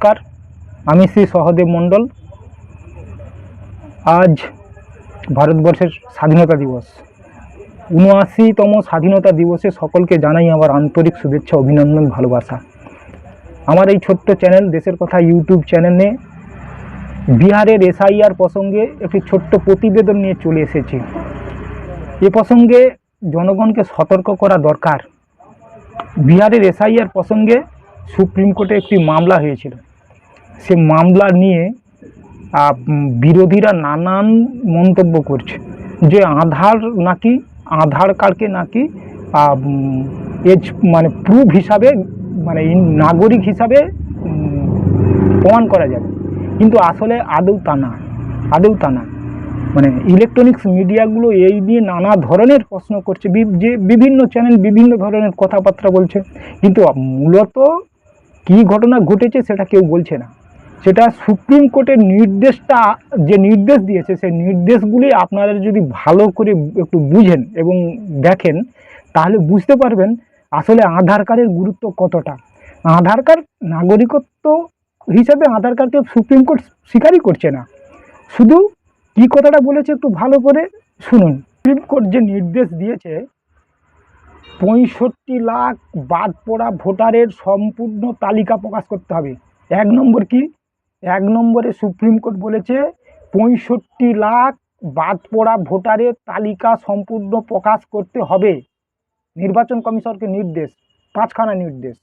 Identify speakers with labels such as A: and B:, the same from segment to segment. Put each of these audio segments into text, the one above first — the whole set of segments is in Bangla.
A: নমস্কার, আমি শ্রী সহদেব মণ্ডল। আজ ভারতবর্ষের স্বাধীনতা দিবস, ৭৯তম স্বাধীনতা দিবসে সকলকে জানাই আমার আন্তরিক শুভেচ্ছা, অভিনন্দন, ভালোবাসা। আমার এই ছোট্ট চ্যানেল দেশের কথা ইউটিউব চ্যানেলে বিহারের এসআইআর প্রসঙ্গে একটি ছোট্ট প্রতিবেদন নিয়ে চলে এসেছি। এ প্রসঙ্গে জনগণকে সতর্ক করা দরকার। বিহারের এসআইআর প্রসঙ্গে সুপ্রিম কোর্টে একটি মামলা হয়েছিল। সে মামলা নিয়ে বিরোধীরা নানান মন্তব্য করছে যে আধার কার্ডকে নাকি এজ প্রুফ হিসাবে নাগরিক হিসাবে প্রমাণ করা যাবে, কিন্তু আসলে আদৌ তা না। ইলেকট্রনিক্স মিডিয়াগুলো এই নিয়ে নানা ধরনের প্রশ্ন করছে, যে বিভিন্ন চ্যানেল বিভিন্ন ধরনের কথাবার্তা বলছে, কিন্তু মূলত কী ঘটনা ঘটেছে সেটা কেউ বলছে না। সেটা সুপ্রিম কোর্টের নির্দেশটা, যে নির্দেশ দিয়েছে, সেই নির্দেশগুলি আপনারা যদি ভালো করে একটু বুঝেন এবং দেখেন, তাহলে বুঝতে পারবেন আসলে আধার কার্ডের গুরুত্ব কতটা। আধার কার্ড নাগরিকত্ব হিসাবে আধার কার্ডকে সুপ্রিম কোর্ট স্বীকারই করছে না। শুধু কী কথাটা বলেছে একটু ভালো করে শুনুন। সুপ্রিম কোর্ট যে নির্দেশ দিয়েছে, ৬৫ লাখ বাদ পড়া ভোটারের সম্পূর্ণ তালিকা প্রকাশ করতে হবে। এক নম্বরে সুপ্রিম কোর্ট বলেছে ৬৫ লাখ বাদ পড়া ভোটারের তালিকা সম্পূর্ণ প্রকাশ করতে হবে। নির্বাচন কমিশনকে নির্দেশ, 5খানা নির্দেশ।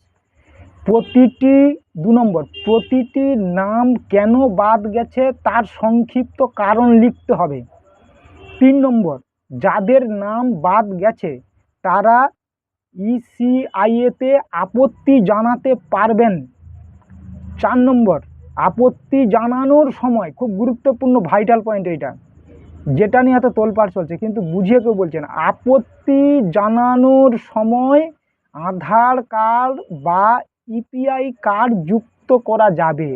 A: প্রতিটি নাম কেন বাদ গেছে তার সংক্ষিপ্ত কারণ লিখতে হবে। ৩ নম্বর, যাদের নাম বাদ গেছে তারা ইসিআইতে আপত্তি জানাতে পারবেন। ৪ নম্বর, আপত্তি জানানোর সময়, খুব গুরুত্বপূর্ণ ভাইটাল পয়েন্ট এইটা, যেটা নিয়ে এত তোলপাড় চলছে কিন্তু বুঝিয়ে কেউ বলছে না। আপত্তি জানানোর সময় আধার কার্ড বা ইপিআই কার্ড যুক্ত করা যাবে।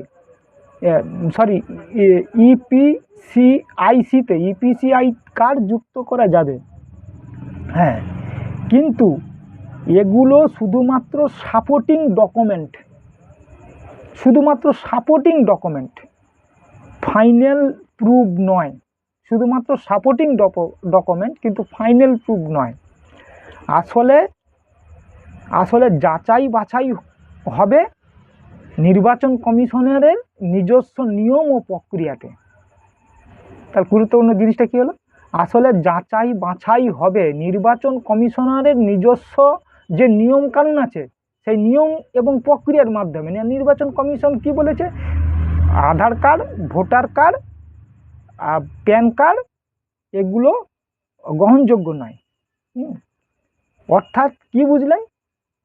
A: ইপিসিআই কার্ড যুক্ত করা যাবে। হ্যাঁ, কিন্তু এগুলো শুধুমাত্র সাপোর্টিং ডকুমেন্ট, ফাইনাল প্রুফ নয়। শুধুমাত্র সাপোর্টিং ডকুমেন্ট, কিন্তু ফাইনাল প্রুফ নয়। আসলে যাচাই বাছাই হবে নির্বাচন কমিশনারের নিজস্ব নিয়ম ও প্রক্রিয়াতে। তার গুরুত্বপূর্ণ জিনিসটা কী হলো? আসলে যাচাই বাছাই হবে নির্বাচন কমিশনারের নিজস্ব যে নিয়ম কানুন আছে, সেই নিয়ম এবং প্রক্রিয়ার মাধ্যমে। নির্বাচন কমিশন কি বলেছে? Aadhaar card, voter card, PAN card এগুলো গ্রহণযোগ্য নয়। অর্থাৎ কি বুঝলেন?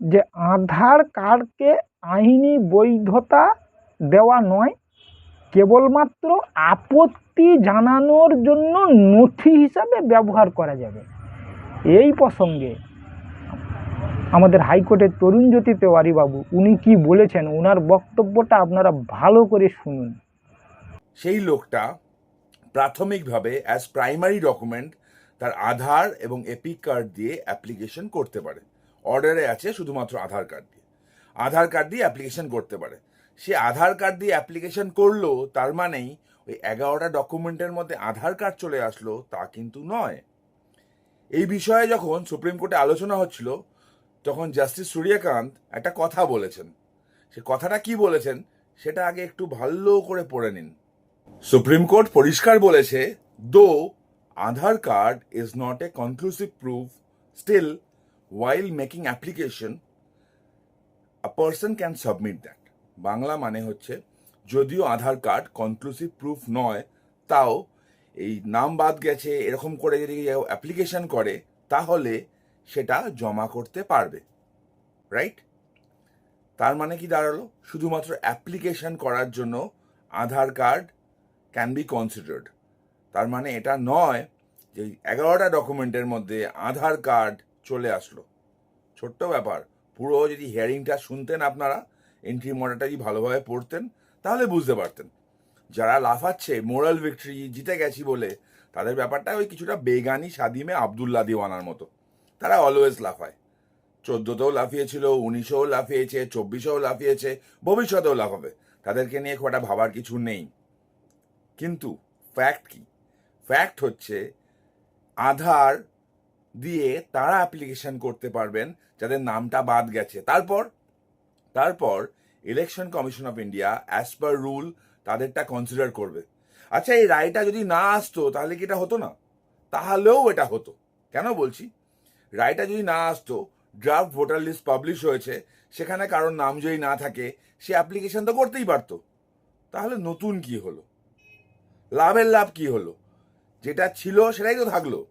A: যে আধার কার্ডকে আইনি বৈধতা দেওয়া নয়, কেবলমাত্র আপত্তি জানানোর জন্য নথি হিসাবে ব্যবহার করা যাবে। এই প্রসঙ্গে আমাদের হাইকোর্টের তরুণজ্যোতি তেওয়ারি বাবু উনি কি বলেছেন, ওনার বক্তব্যটা আপনারা ভালো করে শুনুন।
B: সেই লোকটা প্রাথমিকভাবে অ্যাজ প্রাইমারি ডকুমেন্ট তার আধার এবং এপিক কার্ড দিয়ে অ্যাপ্লিকেশন করতে পারে। অর্ডারে আছে শুধুমাত্র আধার কার্ড দিয়ে অ্যাপ্লিকেশন করতে পারে। সে আধার কার্ড দিয়ে অ্যাপ্লিকেশন করলো, তার মানেই ওই 11টা ডকুমেন্টের মধ্যে আধার কার্ড চলে আসলো, তা কিন্তু নয়। এই বিষয়ে যখন সুপ্রিম কোর্টে আলোচনা হচ্ছিল, তখন জাস্টিস সূর্যকান্ত একটা কথা বলেছেন। সে কথাটা কি বলেছেন সেটা আগে একটু ভালো করে পড়ে নিন। সুপ্রিম কোর্ট পরিষ্কার বলেছে, though Aadhaar card is not a conclusive proof, still while making application a person can submit that. Bangla মানে হচ্ছে, যদিও আধার কার্ড কনক্লুসিভ প্রুফ নয়, তাও এই নাম বাদ গেছে এরকম করে যদি অ্যাপ্লিকেশন করে, তাহলে সেটা জমা করতে পারবে। রাইট? তার মানে কি দাঁড়ালো? শুধুমাত্র অ্যাপ্লিকেশন করার জন্য আধার কার্ড ক্যান বি কনসিডার্ড। তার মানে এটা নয় যে 11টা ডকুমেন্টের মধ্যে আধার কার্ড চলে আসলো। ছোট্ট ব্যাপার। পুরো যদি হিয়ারিংটা শুনতেন আপনারা, এন্ট্রি মডেলটা যদি ভালোভাবে পড়তেন, তাহলে বুঝতে পারতেন। যারা লাফাচ্ছে মোরাল ভিক্টরি, জিতে গেছি বলে, তাদের ব্যাপারটা ওই কিছুটা বেগানি সাদিমে আবদুল্লা দিওয়ানার মতো। তারা অলওয়েজ লাফায়। 14তেও লাফিয়েছিল, 19এও লাফিয়েছে, 24এও লাফিয়েছে, ভবিষ্যতেও লাফাবে। তাদেরকে নিয়ে খুব একটা ভাবার কিছু নেই। কিন্তু ফ্যাক্ট কি? ফ্যাক্ট হচ্ছে আধার দিয়ে তারা অ্যাপ্লিকেশন করতে পারবেন যাদের নামটা বাদ গেছে। তারপর election commission of India as per rule তাদেরটা কনসিডার করবে। আচ্ছা, এই রায়টা যদি না আসতো তাহলে কি এটা হতো না? তাহলেও এটা হতো। কেন বলছি? রায়টা যদি না আসতো, ড্রাফট ভোটার লিস্ট পাবলিশ হয়েছে, সেখানে কারোর নাম যদি না থাকে সে অ্যাপ্লিকেশন তো করতেই পারতো। তাহলে নতুন কি হলো? লাভের লাভ কি হলো? যেটা ছিল সেটাই তো থাকলো।